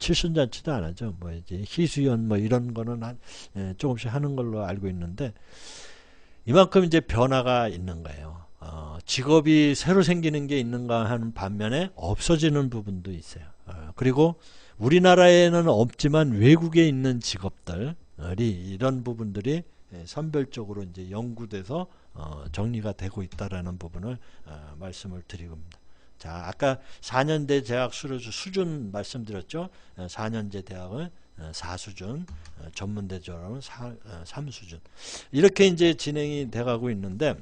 칠순잔치도 안 하죠. 뭐 이제 희수연 뭐 이런 거는 조금씩 하는 걸로 알고 있는데 이만큼 이제 변화가 있는 거예요. 직업이 새로 생기는 게 있는가 하는 반면에 없어지는 부분도 있어요. 그리고 우리나라에는 없지만 외국에 있는 직업들이 이런 부분들이 선별적으로 이제 연구돼서 정리가 되고 있다라는 부분을 말씀을 드리고입니다. 자, 아까 4년제 대학 수준 말씀드렸죠. 4년제 대학은 4수준, 전문대 졸업은 3수준. 이렇게 이제 진행이 돼가고 있는데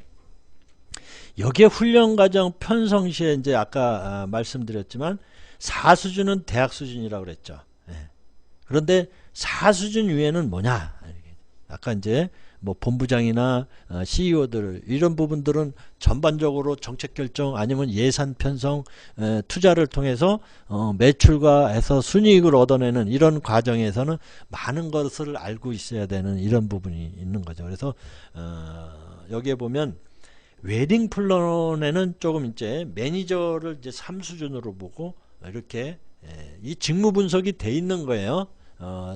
여기에 훈련과정 편성 시에 이제 아까 말씀드렸지만 4수준은 대학 수준이라고 그랬죠. 그런데 4수준 위에는 뭐냐? 아까 이제 뭐 본부장이나 CEO들 이런 부분들은 전반적으로 정책 결정 아니면 예산 편성 투자를 통해서 매출과해서 순이익을 얻어내는 이런 과정에서는 많은 것을 알고 있어야 되는 이런 부분이 있는 거죠. 그래서 여기에 보면 웨딩 플래너는 조금 이제 매니저를 이제 3수준으로 보고 이렇게 이 직무 분석이 돼 있는 거예요.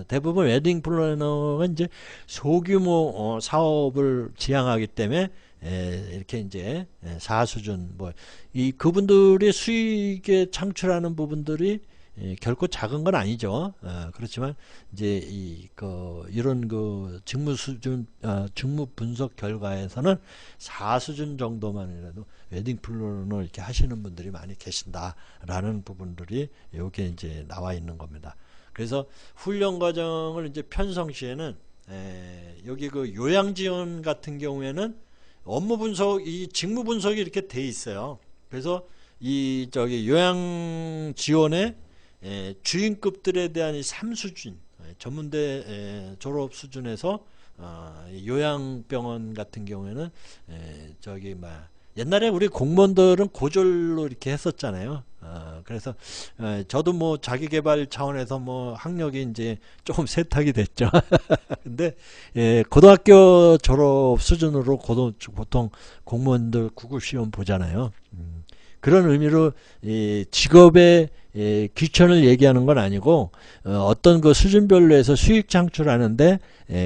대부분 웨딩 플래너가 이제 소규모 사업을 지향하기 때문에 이렇게 이제 4수준 뭐 이 그분들의 수익에 창출하는 부분들이 결코 작은 건 아니죠. 그렇지만 이제 이런 그 직무 수준 직무 분석 결과에서는 4수준 정도만이라도 웨딩 플래너 이렇게 하시는 분들이 많이 계신다라는 부분들이 여기에 이제 나와 있는 겁니다. 그래서 훈련 과정을 이제 편성 시에는 여기 그 요양 지원 같은 경우에는 업무 분석, 이 직무 분석이 이렇게 돼 있어요. 그래서 이 요양 지원의 주인급들에 대한 이 3수준 전문대 졸업 수준에서 요양병원 같은 경우에는 옛날에 우리 공무원들은 고졸로 이렇게 했었잖아요. 그래서 저도 뭐 자기계발 차원에서 뭐 학력이 이제 조금 세탁이 됐죠. 근데 고등학교 졸업 수준으로 보통 공무원들 구급시험 보잖아요. 그런 의미로 직업의 귀천을 얘기하는 건 아니고 어떤 그 수준별로 해서 수익 창출하는데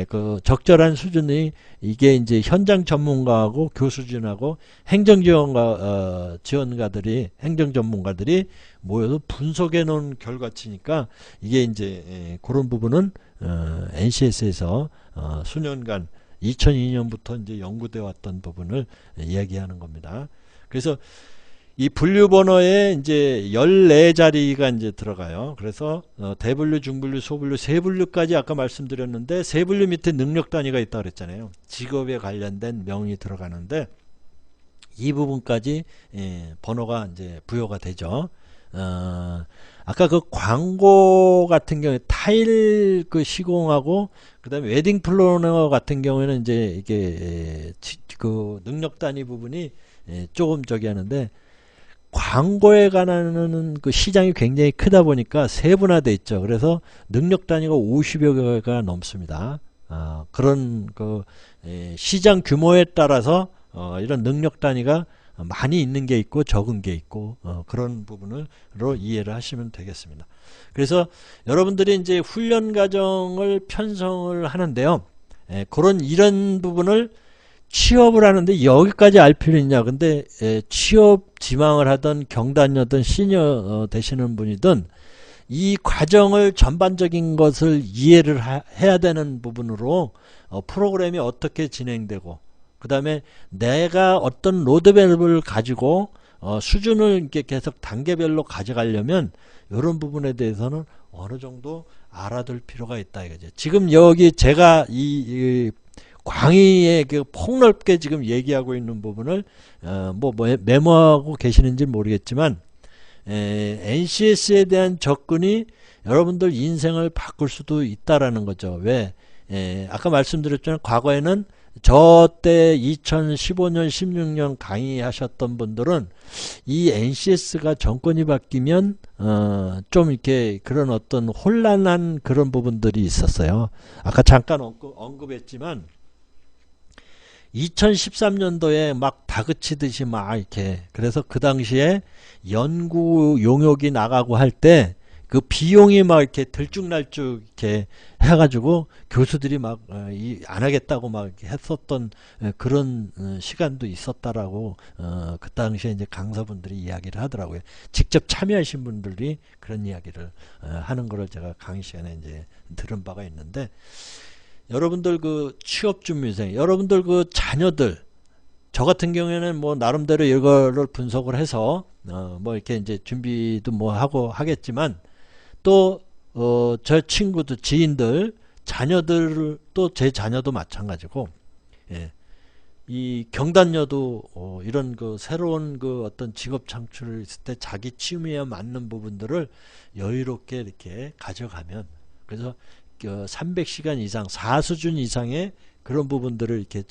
그 적절한 수준이 이게 이제 현장 전문가하고 교수진하고 지원가들이 행정 전문가들이 모여서 분석해 놓은 결과치니까 이게 이제 그런 부분은 NCS에서 수년간 2002년부터 이제 연구되어 왔던 부분을 이야기하는 겁니다. 그래서 이 분류번호에 이제 14자리가 이제 들어가요. 그래서 대분류, 중분류, 소분류, 세분류까지 아까 말씀드렸는데 세분류 밑에 능력 단위가 있다고 그랬잖아요. 직업에 관련된 명이 들어가는데 이 부분까지 번호가 이제 부여가 되죠. 아까 그 광고 같은 경우에 타일 그 시공하고 그다음에 웨딩 플래너 같은 경우에는 이제 이게 그 능력 단위 부분이 조금 하는데 광고에 관한 그 시장이 굉장히 크다 보니까 세분화되어 있죠. 그래서 능력 단위가 50여 개가 넘습니다. 그런 그 시장 규모에 따라서 이런 능력 단위가 많이 있는 게 있고 적은 게 있고 그런 부분으로 이해를 하시면 되겠습니다. 그래서 여러분들이 이제 훈련 과정을 편성을 하는데요. 이런 부분을 취업을 하는데 여기까지 알 필요 있냐. 근데 취업 지망을 하던 경단녀든 시니어 되시는 분이든 이 과정을 전반적인 것을 이해를 해야 되는 부분으로 프로그램이 어떻게 진행되고 그 다음에 내가 어떤 로드맵을 가지고 수준을 이렇게 계속 단계별로 가져가려면 이런 부분에 대해서는 어느 정도 알아둘 필요가 있다 이거죠. 지금 여기 제가 이 광의에 그 폭넓게 지금 얘기하고 있는 부분을 메모하고 계시는지 모르겠지만 NCS에 대한 접근이 여러분들 인생을 바꿀 수도 있다라는 거죠. 왜? 아까 말씀드렸잖아요. 과거에는 저 때 2015년 16년 강의하셨던 분들은 이 NCS가 정권이 바뀌면 좀 이렇게 그런 어떤 혼란한 그런 부분들이 있었어요. 아까 잠깐 언급했지만 2013년도에 막 다그치듯이 막 이렇게 그래서 그 당시에 연구 용역이 나가고 할 때 그 비용이 막 이렇게 들쭉날쭉 이렇게 해가지고 교수들이 막 안 하겠다고 막 했었던 그런 시간도 있었다라고 그 당시에 이제 강사분들이 이야기를 하더라고요. 직접 참여하신 분들이 그런 이야기를 하는 거를 제가 강의 시간에 이제 들은 바가 있는데, 여러분들 그 취업준비생, 여러분들 그 자녀들, 저 같은 경우에는 뭐 나름대로 이거를 분석을 해서 뭐 이렇게 이제 준비도 뭐 하고 하겠지만, 또 저 친구들, 지인들, 자녀들, 또 제 자녀도 마찬가지고, 예, 이 경단녀도 이런 그 새로운 그 어떤 직업 창출을 있을 때 자기 취미에 맞는 부분들을 여유롭게 이렇게 가져가면, 그래서 300시간 이상 4수준 이상의 그런 부분들을 이렇게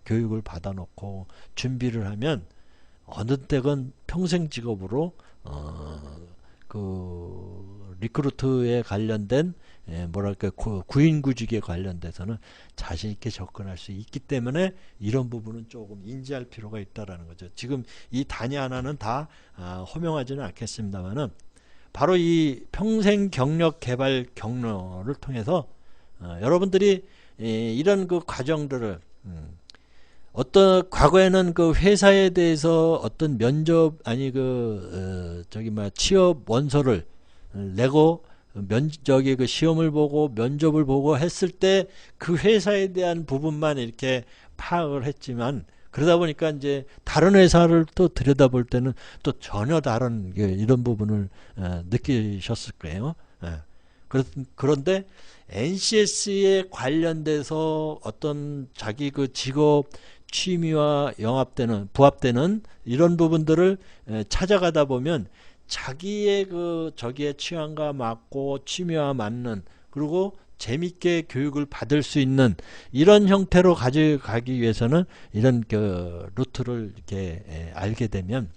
교육을 받아놓고 준비를 하면 어느 때건 평생 직업으로 그 리크루트에 관련된 뭐랄까 구인구직에 관련돼서는 자신 있게 접근할 수 있기 때문에 이런 부분은 조금 인지할 필요가 있다라는 거죠. 지금 이 단위 하나는 다 호명하지는 않겠습니다만은, 바로 이 평생 경력 개발 경로를 통해서 여러분들이 이런 그 과정들을 어떤 과거에는 그 회사에 대해서 어떤 면접 아니 취업 원서를 내고 그 시험을 보고 면접을 보고 했을 때 그 회사에 대한 부분만 이렇게 파악을 했지만, 그러다 보니까 이제 다른 회사를 또 들여다볼 때는 또 전혀 다른 이런 부분을 느끼셨을 거예요. 그런데 NCS에 관련돼서 어떤 자기 그 직업 취미와 부합되는 이런 부분들을 찾아가다 보면 자기의 그 저기의 취향과 맞고 취미와 맞는, 그리고 재밌게 교육을 받을 수 있는 이런 형태로 가져가기 위해서는 이런 그 루트를 이렇게 알게 되면,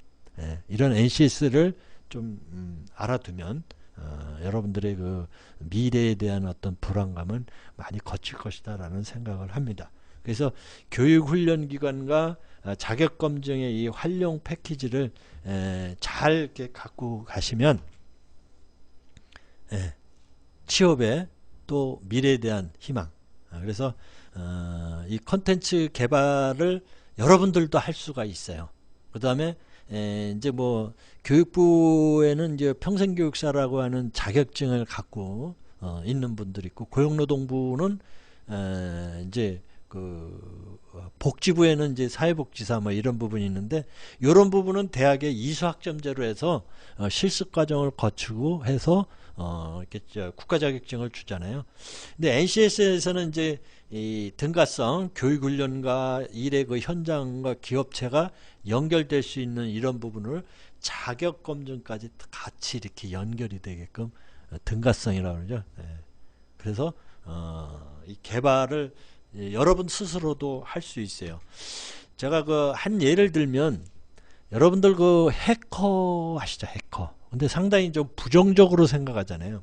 이런 NCS를 좀 알아두면 여러분들의 그 미래에 대한 어떤 불안감은 많이 거칠 것이다라는 생각을 합니다. 그래서 교육훈련기관과 자격검증의 이 활용 패키지를 잘 이렇게 갖고 가시면 취업에 또 미래에 대한 희망, 그래서 이 컨텐츠 개발을 여러분들도 할 수가 있어요. 그 다음에 이제 뭐 교육부에는 이제 평생교육사라고 하는 자격증을 갖고 있는 분들이 있고, 고용노동부는 이제 그 복지부에는 이제 사회복지사 뭐 이런 부분이 있는데, 이런 부분은 대학의 이수학점제로 해서 실습 과정을 거치고 해서 이렇게 국가 자격증을 주잖아요. 근데 NCS에서는 이제 이 등가성 교육훈련과 일의 그 현장과 기업체가 연결될 수 있는 이런 부분을 자격검증까지 같이 이렇게 연결이 되게끔 등가성이라고 그러죠. 그래서 이 개발을 여러분 스스로도 할 수 있어요. 제가 그 한 예를 들면, 여러분들 그 해커 하시죠, 해커. 근데 상당히 좀 부정적으로 생각하잖아요.